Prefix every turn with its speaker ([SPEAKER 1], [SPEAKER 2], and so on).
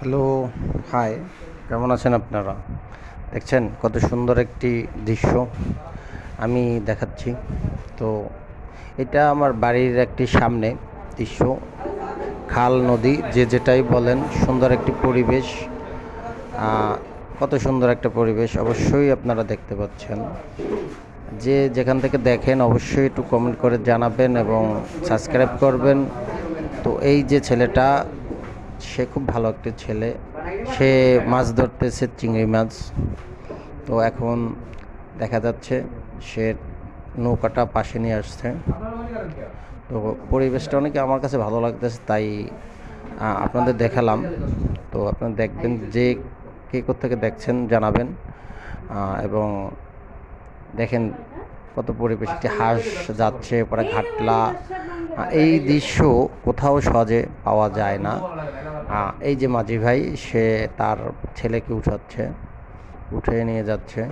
[SPEAKER 1] Hello, high, কেমন আছেন আপনারা? দেখছেন কত সুন্দর একটি দৃশ্য আমি দেখাচ্ছি। তো এটা আমার বাড়ির একটি সামনে দৃশ্য, খাল নদী যে যেটাই বলেন, সুন্দর একটি পরিবেশ। কত সুন্দর একটা পরিবেশ অবশ্যই আপনারা দেখতে পাচ্ছেন। যে যেখান থেকে দেখেন অবশ্যই একটু কমেন্ট করে জানাবেন এবং সাবস্ক্রাইব করবেন। তো এই যে ছেলেটা, সে খুব ভালো একটি ছেলে। সে মাছ ধরতেছে, চিংড়ি মাছ। তো এখন দেখা যাচ্ছে সে নৌকাটা পাশে নিয়ে আসছে। তো পরিবেশটা অনেকে আমার কাছে ভালো লাগতেছে, তাই আপনাদের দেখালাম। তো আপনারা দেখবেন, যে কে কোত্থেকে দেখছেন জানাবেন। এবং দেখেন কত পরিবেশটি, হাঁস যাচ্ছে, পরে ঘাটলা। এই দৃশ্য কোথাও সহজে পাওয়া যায় না। এই যে মাঝি ভাই, সে তার ছেলেকে উঠে নিয়ে যাচ্ছে।